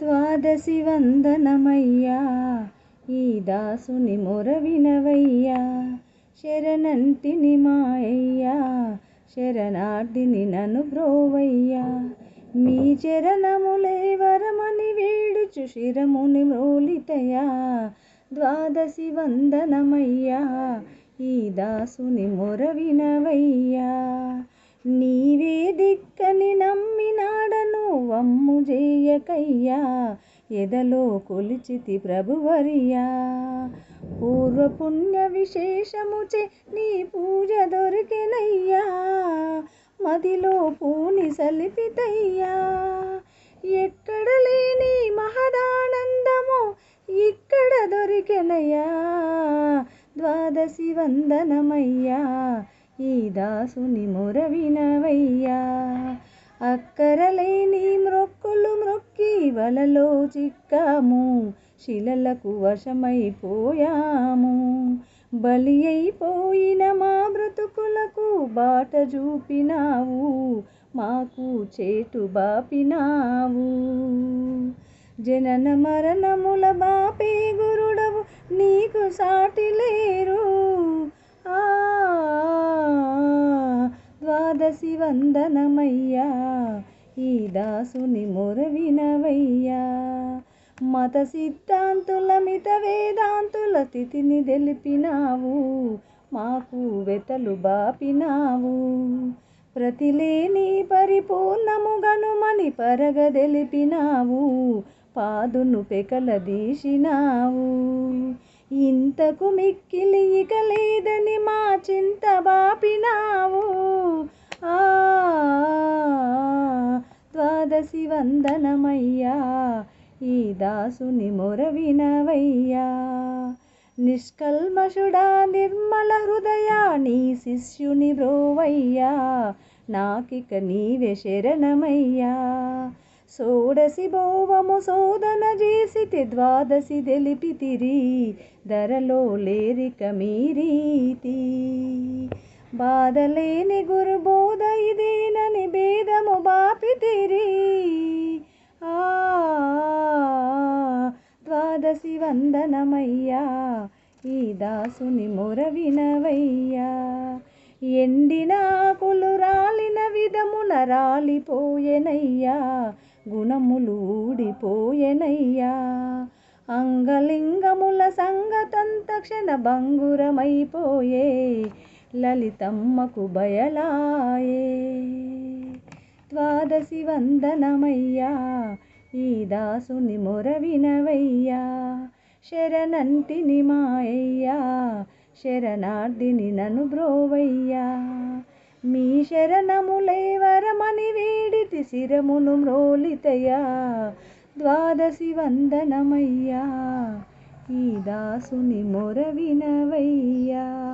ద్వాదశి వందనమయ్యా ఈ దాసుని మొర వినవయ్యా. శరణంటిని మాయయ్యా శరణార్థిని నన్ను బ్రోవయ్యా. మీ చరణములే వరమని వేడుచు శిరముని మ్రోలితయా. ద్వాదశి వందనమయ్యా ఈ దాసుని మొర వినవయ్యా. నీవే దిక్కని నమ్మినాడను వమ్ము జేయకయ్యా. ఎదలో కొలిచితి ప్రభువర్యా. పూర్వపుణ్య విశేషముచే నీ పూజ దొరికెనయ్యా. మదిలో పూని సలిపితయ్యా. ఎక్కడ లేని మహదానందము ఇక్కడ దొరికెనయ్యా. ద్వాదశి వందనమయ్యా ఈ దాసుని మొర వినవయ్యా. అక్కరలేని మ్రొక్కులు మ్రొక్కి వలలో చిక్కాము. శిలలకు వశమైపోయాము. బలి అయిపోయిన మా బ్రతుకులకు బాట చూపినావు. మాకు చేటు బాపినావు. జనన మరణముల బాపే గురుడవు నీకు సాటి లేరు. ద్వాదశి వందనమయ్యా ఈ దాసుని మొర వినవయ్యా. మత సిద్ధాంతుల మిత వేదాంతుల స్థితిని తెలిపినావు. మాకు వెతలు బాపినావు. ప్రతిలేని పరిపూర్ణము గనుమని పరగదెలిపినావు. పాదును పెకల దీసినావు. ఇంతకు మిక్కిలి ఇక లేదని మా చింత బాపినావు. ద్వాదశి వందనమయ్యా ఈ దాసుని మొర వినవయ్యా. నిష్కల్మషుడా నిర్మల హృదయా నీ శిష్యుని బ్రోవయ్యా. నాకిక నీవే శరణమయ్యా. షోడశి భోవము శోధన చేసితే ద్వాదశి తెలిపితిరి. ధరలో లేరిక మీరీతి. బాధలేని గురు బోధ ఇదేనని భేదము బాపితిరి. ద్వాదశి వందనమయ్యా ఈ దాసుని మొర వినవయ్యా. ఎండిన ఆకులు రాలిన విధమున రాలిపోయెనయ్యా. గుణములు ఊడిపోయెనయ్యా. అంగలింగముల సంగతంత క్షణ భంగురమైపోయే. లలితమ్మకు బయలాయే. ద్వాదశి వందనమయ్యా ఈ దాసుని మొర వినవయ్యా. శరణంటిని మాయయ్యా శరణార్థిని నన్ను బ్రోవయ్యా. మీ శరణములే వరమని వేడితి శిరమును మ్రోలితయా. ద్వాదశి వందనమయ్యా ఈ దాసుని మొర వినవయ్యా.